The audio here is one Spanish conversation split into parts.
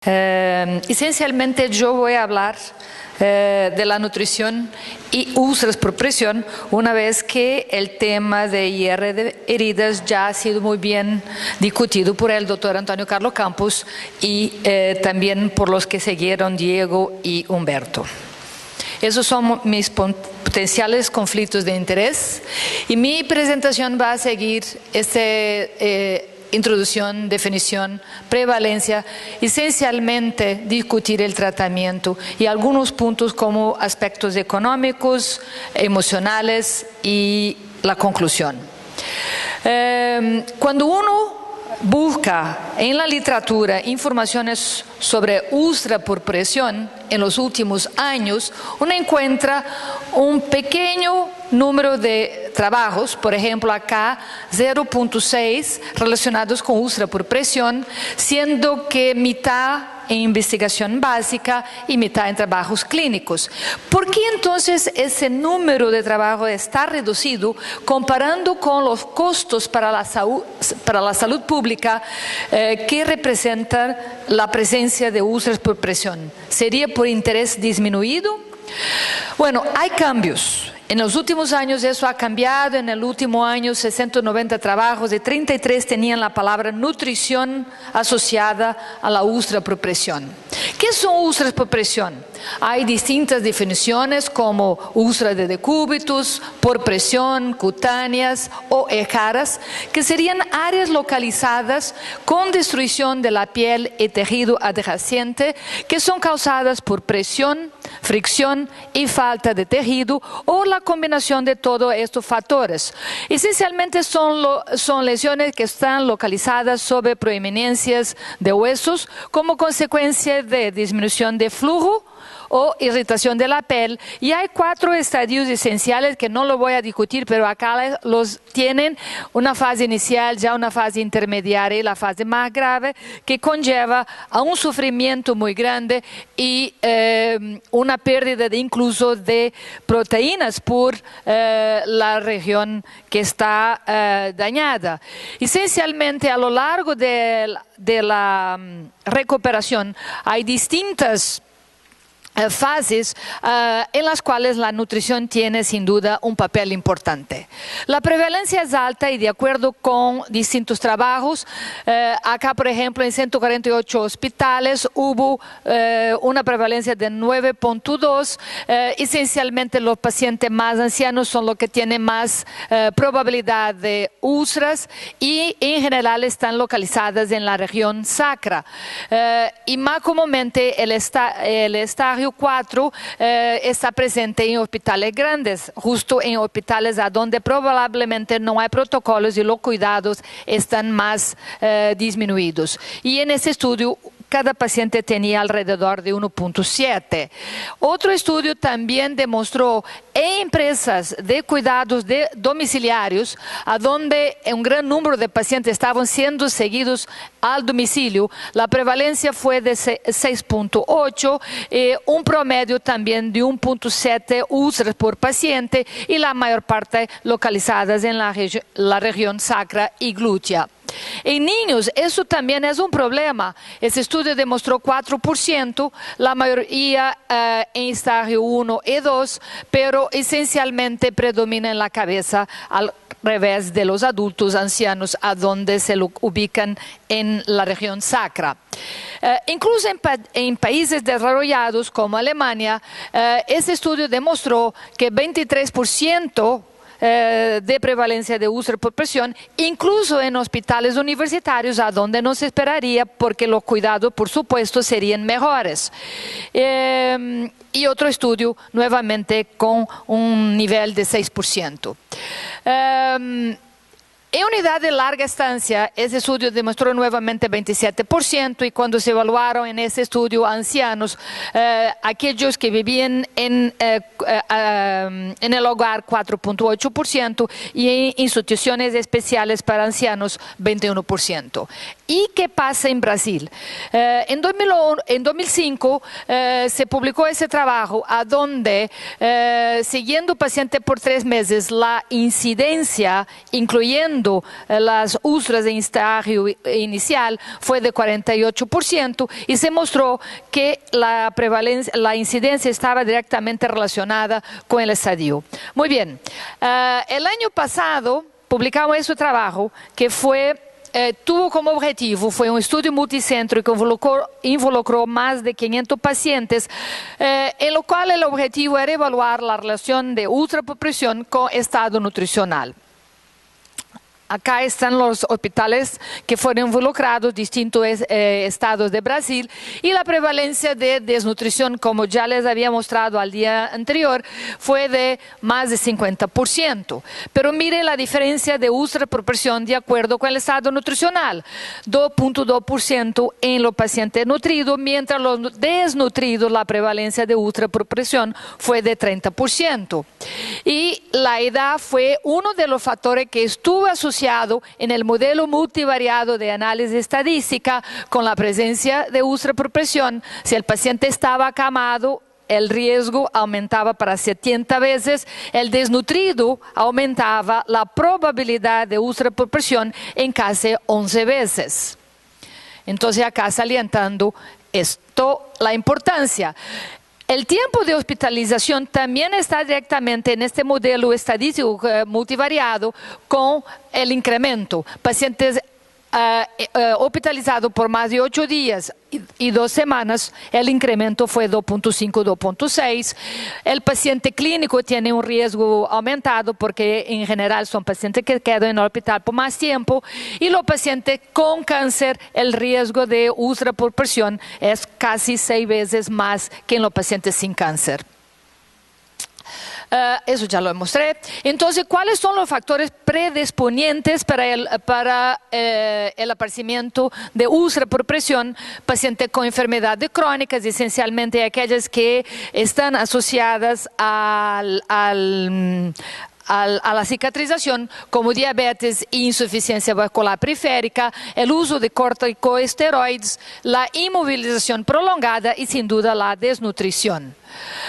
Esencialmente yo voy a hablar de la nutrición y úlceras por presión, una vez que el tema de IR de heridas ya ha sido muy bien discutido por el doctor Antonio Carlos Campos y también por los que siguieron Diego y Humberto. Esos son mis potenciales conflictos de interés y mi presentación va a seguir introducción, definición, prevalencia, esencialmente discutir el tratamiento y algunos puntos como aspectos económicos, emocionales y la conclusión. Cuando uno busca en la literatura informaciones sobre úlcera por presión en los últimos años, uno encuentra un pequeño número de trabajos, por ejemplo acá 0.6 relacionados con úlcera por presión, siendo que mitad en investigación básica y mitad en trabajos clínicos. ¿Por qué entonces ese número de trabajo está reducido comparando con los costos para la salud pública que representan la presencia de úlceras por presión? ¿Sería por interés disminuido? Bueno, hay cambios. En los últimos años eso ha cambiado. En el último año 690 trabajos de 33 tenían la palabra nutrición asociada a la úlcera por presión. ¿Qué son úlceras por presión? Hay distintas definiciones como úlcera de decúbitus, por presión, cutáneas o ejaras, que serían áreas localizadas con destrucción de la piel y tejido adyacente que son causadas por presión, fricción y falta de tejido o la combinación de todos estos factores. Esencialmente son lesiones que están localizadas sobre proeminencias de huesos como consecuencia de disminución de flujo o irritación de la piel, y hay 4 estadios esenciales que no lo voy a discutir, pero acá los tienen: una fase inicial, ya una fase intermediaria y la fase más grave, que conlleva a un sufrimiento muy grande y una pérdida incluso de proteínas por la región que está dañada. Esencialmente a lo largo de la recuperación hay distintas fases en las cuales la nutrición tiene sin duda un papel importante. La prevalencia es alta y de acuerdo con distintos trabajos, acá por ejemplo en 148 hospitales hubo una prevalencia de 9.2, esencialmente los pacientes más ancianos son los que tienen más probabilidad de úlceras y en general están localizadas en la región sacra, y más comúnmente el estadio 4 está presente en hospitales grandes, justo en hospitales a donde probablemente no hay protocolos y los cuidados están más disminuidos. Y en ese estudio cada paciente tenía alrededor de 1.7. Otro estudio también demostró en empresas de cuidados domiciliarios, a donde un gran número de pacientes estaban siendo seguidos al domicilio, la prevalencia fue de 6.8, un promedio también de 1.7 úlceras por paciente y la mayor parte localizadas en la región sacra y glútea. En niños eso también es un problema. Ese estudio demostró 4%, la mayoría en estadio 1 y 2, pero esencialmente predomina en la cabeza al revés de los adultos ancianos, a donde se ubican en la región sacra. Incluso en países desarrollados como Alemania, ese estudio demostró que 23% de prevalencia de úlcera por presión, incluso en hospitales universitarios, a donde no se esperaría, porque los cuidados, por supuesto, serían mejores. Y otro estudio, nuevamente, con un nivel de 6%. En unidad de larga estancia, ese estudio demostró nuevamente 27%, y cuando se evaluaron en ese estudio ancianos, aquellos que vivían en el hogar 4.8% y en instituciones especiales para ancianos 21%. ¿Y qué pasa en Brasil? En 2005 se publicó ese trabajo a donde, siguiendo paciente por 3 meses, la incidencia, incluyendo incluyendo las úlceras en estadio inicial, fue de 48% y se mostró que la incidencia estaba directamente relacionada con el estadio. Muy bien, el año pasado publicamos este trabajo que tuvo como objetivo, fue un estudio multicéntrico que involucró más de 500 pacientes, en lo cual el objetivo era evaluar la relación de ultrapresión con estado nutricional. Acá están los hospitales que fueron involucrados, distintos estados de Brasil, y la prevalencia de desnutrición, como ya les había mostrado al día anterior, fue de más de 50%. Pero mire la diferencia de ultrapresión de acuerdo con el estado nutricional: 2.2% en los pacientes nutridos, mientras los desnutridos la prevalencia de ultrapresión fue de 30%. Y la edad fue uno de los factores que estuvo asociado en el modelo multivariado de análisis estadística con la presencia de ultrapresión. Si el paciente estaba acamado, el riesgo aumentaba para 70 veces, el desnutrido aumentaba la probabilidad de ultrapresión en casi 11 veces. Entonces acá salientando esto, la importancia. El tiempo de hospitalización también está directamente en este modelo estadístico multivariado con el incremento. Pacientes hospitalizados por más de 8 días y 2 semanas, el incremento fue 2.5, 2.6. El paciente clínico tiene un riesgo aumentado porque en general son pacientes que quedan en el hospital por más tiempo, y los pacientes con cáncer, el riesgo de ultrapresión es casi 6 veces más que en los pacientes sin cáncer. Eso ya lo mostré. Entonces, ¿cuáles son los factores predisponentes para el aparecimiento de ultrapresión? Pacientes con enfermedades crónicas, esencialmente aquellas que están asociadas a la cicatrización, como diabetes e insuficiencia vascular periférica, el uso de corticosteroides, la inmovilización prolongada y sin duda la desnutrición.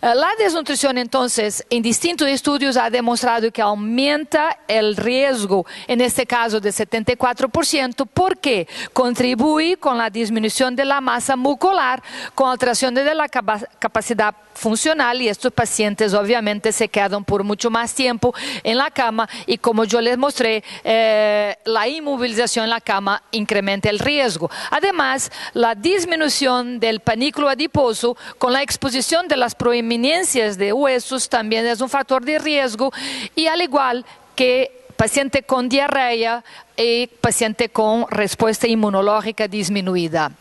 La desnutrición, entonces, en distintos estudios ha demostrado que aumenta el riesgo, en este caso de 74%, porque contribuye con la disminución de la masa muscular, con alteraciones de la capacidad funcional, y estos pacientes obviamente se quedan por mucho más tiempo en la cama, y como yo les mostré, la inmovilización en la cama incrementa el riesgo. Además, la disminución del panículo adiposo con la exposición de las proeminencias de huesos también es un factor de riesgo, y al igual que paciente con diarrea y paciente con respuesta inmunológica disminuida.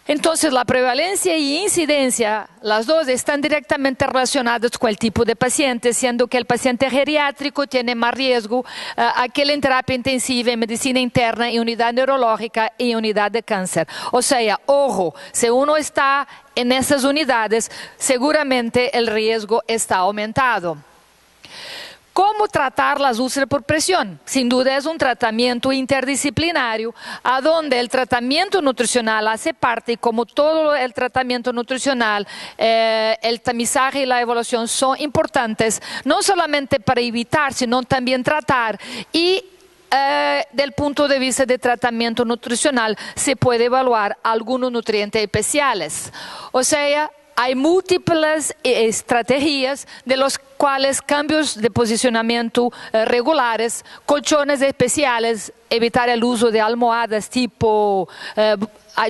Entonces, la prevalencia y incidencia, las dos están directamente relacionadas con el tipo de paciente, siendo que el paciente geriátrico tiene más riesgo, aquel en terapia intensiva, en medicina interna, en unidad neurológica y unidad de cáncer. O sea, ojo, si uno está en esas unidades, seguramente el riesgo está aumentado. ¿Cómo tratar las úlceras por presión? Sin duda es un tratamiento interdisciplinario, a donde el tratamiento nutricional hace parte, y como todo el tratamiento nutricional, el tamizaje y la evaluación son importantes, no solamente para evitar, sino también tratar. Y del punto de vista de tratamiento nutricional se puede evaluar algunos nutrientes especiales. O sea, hay múltiples estrategias, de los cuales cambios de posicionamiento regulares, colchones especiales, evitar el uso de almohadas tipo,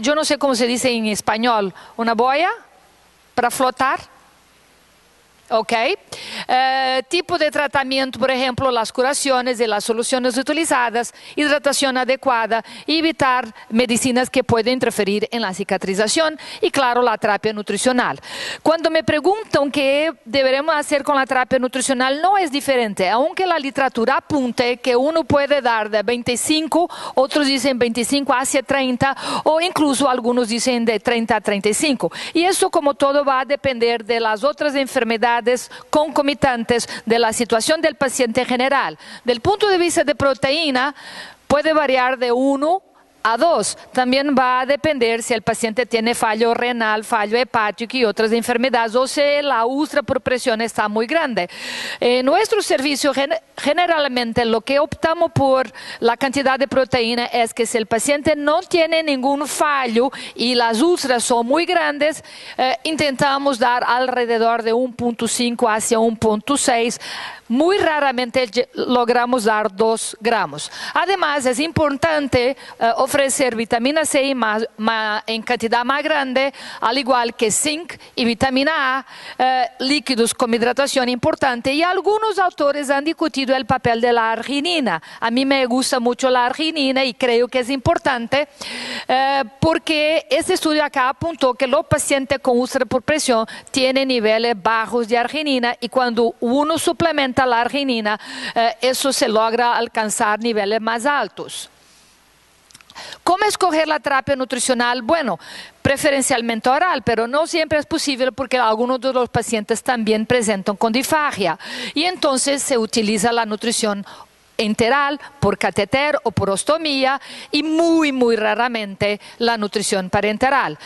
yo no sé cómo se dice en español, una boya para flotar. ¿Ok? Tipo de tratamiento, por ejemplo, las curaciones y las soluciones utilizadas, hidratación adecuada, evitar medicinas que pueden interferir en la cicatrización y, claro, la terapia nutricional. Cuando me preguntan qué deberemos hacer con la terapia nutricional, no es diferente, aunque la literatura apunte que uno puede dar de 25, otros dicen 25 hacia 30, o incluso algunos dicen de 30 a 35. Y eso, como todo, va a depender de las otras enfermedades concomitantes, de la situación del paciente en general. Del punto de vista de proteína, puede variar de 1 A2. También va a depender si el paciente tiene fallo renal, fallo hepático y otras enfermedades, o si la úlcera por presión está muy grande. En nuestro servicio, generalmente lo que optamos por la cantidad de proteína es que si el paciente no tiene ningún fallo y las úlceras son muy grandes, intentamos dar alrededor de 1.5 hacia 1.6. Muy raramente logramos dar 2 gramos. Además, es importante ofrecer vitamina C en cantidad más grande, al igual que zinc y vitamina A, líquidos con hidratación importante. Y algunos autores han discutido el papel de la arginina. A mí me gusta mucho la arginina y creo que es importante porque este estudio acá apuntó que los pacientes con úlcera por presión tienen niveles bajos de arginina y cuando uno suplementa la arginina, eso se logra alcanzar niveles más altos. ¿Cómo escoger la terapia nutricional? Bueno, preferencialmente oral, pero no siempre es posible porque algunos de los pacientes también presentan con disfagia y entonces se utiliza la nutrición enteral por catéter o por ostomía y muy raramente la nutrición parenteral.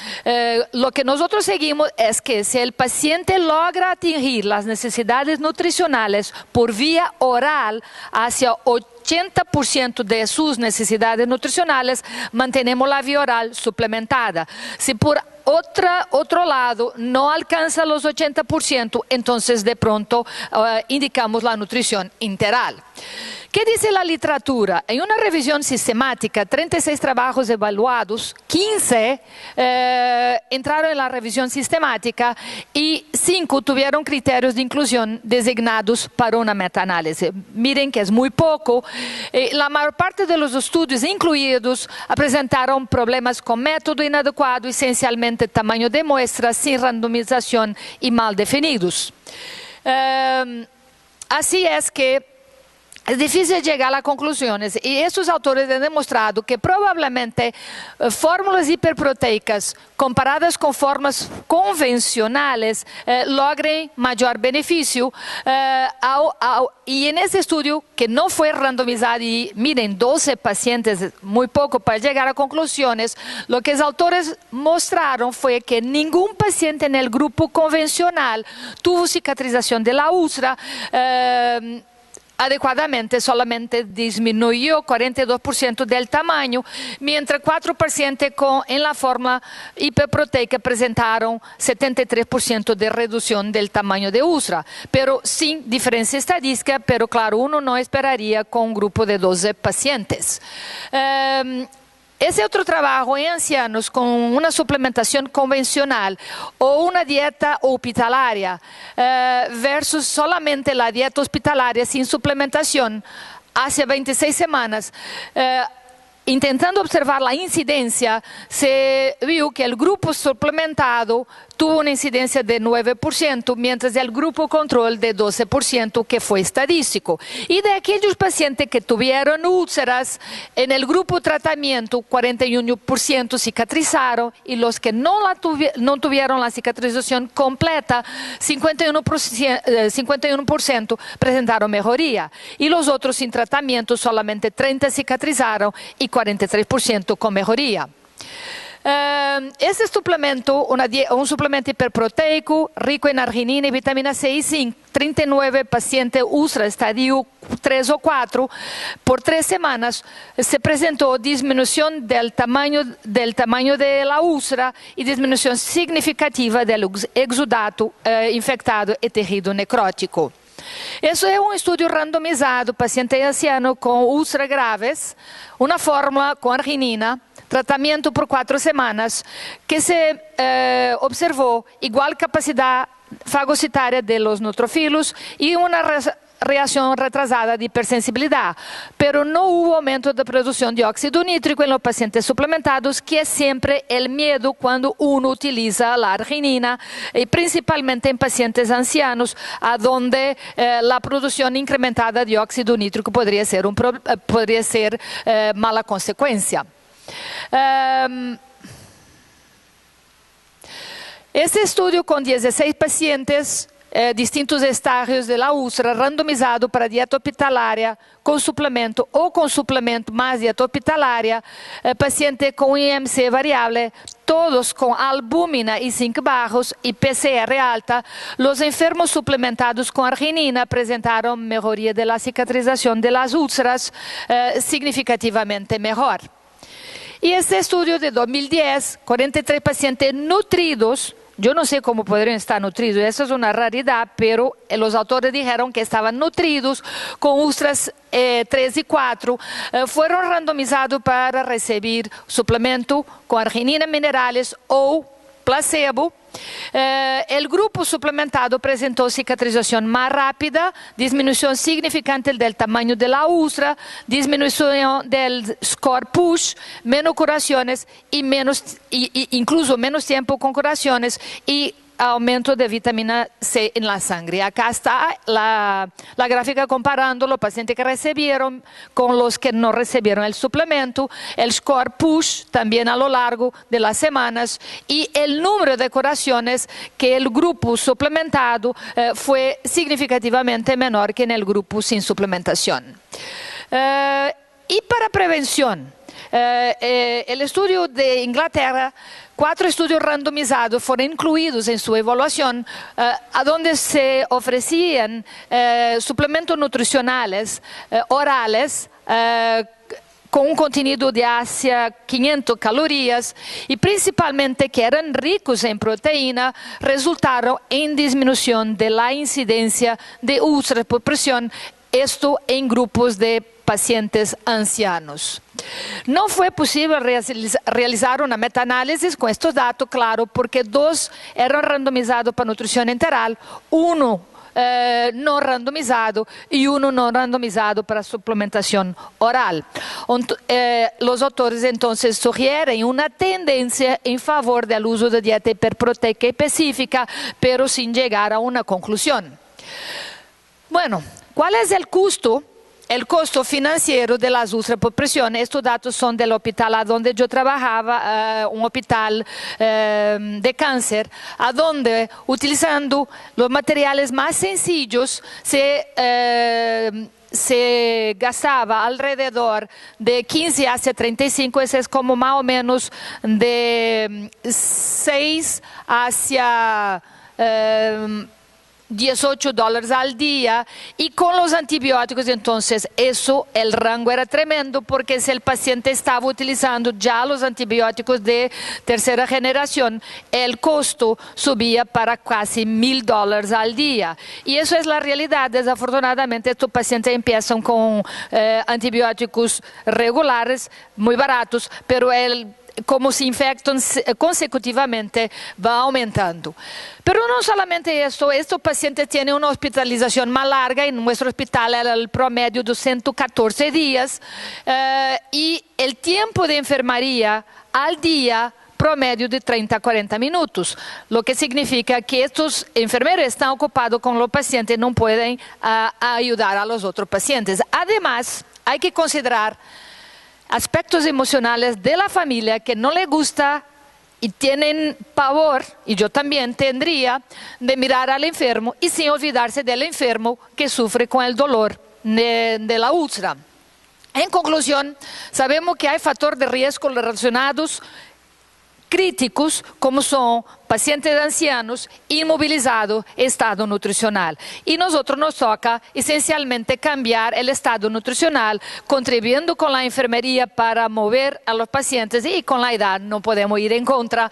Lo que nosotros seguimos es que si el paciente logra atingir las necesidades nutricionales por vía oral hacia 80% de sus necesidades nutricionales, mantenemos la vía oral suplementada. Si por otro lado no alcanza los 80%, entonces de pronto indicamos la nutrición enteral. ¿Qué dice la literatura? En una revisión sistemática, 36 trabajos evaluados, 15 entraron en la revisión sistemática y 5 tuvieron criterios de inclusión designados para una metaanálisis. Miren que es muy poco. La mayor parte de los estudios incluidos presentaron problemas con método inadecuado, esencialmente tamaño de muestra, sin randomización y mal definidos. Así es que es difícil llegar a conclusiones y estos autores han demostrado que probablemente fórmulas hiperproteicas comparadas con formas convencionales logren mayor beneficio y en ese estudio que no fue randomizado y miren 12 pacientes, muy poco para llegar a conclusiones, lo que los autores mostraron fue que ningún paciente en el grupo convencional tuvo cicatrización de la úlcera adecuadamente, solamente disminuyó 42% del tamaño, mientras 4 pacientes en la forma hiperproteica presentaron 73% de reducción del tamaño de úlcera, pero sin diferencia estadística, pero claro, uno no esperaría con un grupo de 12 pacientes. Ese otro trabajo en ancianos con una suplementación convencional o una dieta hospitalaria versus solamente la dieta hospitalaria sin suplementación hace 26 semanas, intentando observar la incidencia, se vio que el grupo suplementado tuvo una incidencia de 9%, mientras el grupo control de 12%, que fue estadístico. Y de aquellos pacientes que tuvieron úlceras, en el grupo tratamiento, 41% cicatrizaron, y los que no tuvieron la cicatrización completa, 51% presentaron mejoría. Y los otros sin tratamiento, solamente 30% cicatrizaron y 43% con mejoría. Este suplemento, un suplemento hiperproteico rico en arginina y vitamina C y zinc, 39 pacientes úlcera estadio 3 o 4, por 3 semanas se presentó disminución del tamaño de la úlcera y disminución significativa del exudato infectado y tejido necrótico. Eso es un estudio randomizado, paciente anciano con úlceras graves, una fórmula con arginina, tratamiento por 4 semanas, que se observó igual capacidad fagocitaria de los neutrofilos y una reacción retrasada de hipersensibilidad, pero no hubo aumento de producción de óxido nítrico en los pacientes suplementados, que es siempre el miedo cuando uno utiliza la arginina, y principalmente en pacientes ancianos, a donde la producción incrementada de óxido nítrico podría ser mala consecuencia. Este estudio con 16 pacientes distintos estágios da úlcera, randomizado para dieta hospitalária com suplemento ou com suplemento mais dieta hospitalária, paciente com IMC variável, todos com albúmina e zinc bajos e PCR alta. Os enfermos suplementados com arginina apresentaram melhoria da cicatrização das úlceras significativamente melhor. E este estudio de 2010, 43 pacientes nutridos, yo no sé cómo podrían estar nutridos, eso es una raridad, pero los autores dijeron que estaban nutridos con úlceras 3 y 4, fueron randomizados para recibir suplemento con arginina minerales o placebo. El grupo suplementado presentó cicatrización más rápida, disminución significante del tamaño de la úlcera, disminución del score PUSH, menos curaciones y incluso menos tiempo con curaciones y aumento de vitamina C en la sangre. Acá está la gráfica comparando los pacientes que recibieron con los que no recibieron el suplemento, el score PUSH también a lo largo de las semanas y el número de curaciones que el grupo suplementado fue significativamente menor que en el grupo sin suplementación. Y para prevención, el estudio de Inglaterra, 4 estudios randomizados fueron incluidos en su evaluación, a donde se ofrecían suplementos nutricionales orales con un contenido de hacia 500 calorías y principalmente que eran ricos en proteína, resultaron en disminución de la incidencia de úlceras por presión, esto en grupos de pacientes ancianos. No fue posible realizar una metaanálisis con estos datos, claro, porque 2 eran randomizados para nutrición enteral, 1 no randomizado y 1 no randomizado para suplementación oral. Los autores entonces sugieren una tendencia en favor del uso de dieta hiperproteica específica, pero sin llegar a una conclusión. Bueno, ¿cuál es el costo? El costo financiero de las úlceras por presión, estos datos son del hospital donde yo trabajaba, un hospital de cáncer, a donde utilizando los materiales más sencillos se gastaba alrededor de 15 hacia 35, ese es como más o menos de 6 hacia $18 al día, y con los antibióticos entonces el rango era tremendo, porque si el paciente estaba utilizando ya los antibióticos de tercera generación, el costo subía para casi $1,000 al día, y eso es la realidad. Desafortunadamente estos pacientes empiezan con antibióticos regulares muy baratos, pero como se infectan consecutivamente, va aumentando. Pero no solamente esto, estos pacientes tienen una hospitalización más larga. En nuestro hospital era el promedio de 114 días y el tiempo de enfermería al día promedio de 30 a 40 minutos, lo que significa que estos enfermeros están ocupados con los pacientes y no pueden ayudar a los otros pacientes. Además, hay que considerar aspectos emocionales de la familia que no le gusta y tienen pavor, y yo también tendría, de mirar al enfermo y sin olvidarse del enfermo que sufre con el dolor de la úlcera. En conclusión, sabemos que hay factores de riesgo relacionados críticos, como son pacientes ancianos, inmovilizados, estado nutricional. Y nosotros nos toca esencialmente cambiar el estado nutricional, contribuyendo con la enfermería para mover a los pacientes, y con la edad no podemos ir en contra.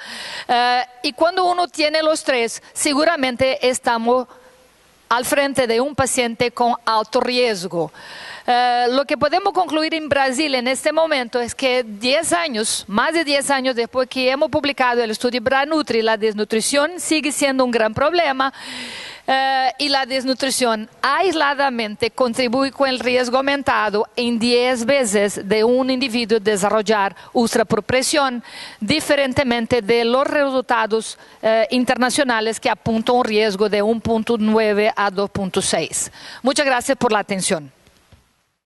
Y cuando uno tiene los 3, seguramente estamos al frente de un paciente con alto riesgo. Lo que podemos concluir en Brasil en este momento es que 10 años, más de 10 años después que hemos publicado el estudio Branutri, la desnutrición sigue siendo un gran problema, y la desnutrición aisladamente contribuye con el riesgo aumentado en 10 veces de un individuo desarrollar úlcera por presión, diferentemente de los resultados internacionales que apuntan un riesgo de 1.9 a 2.6. Muchas gracias por la atención.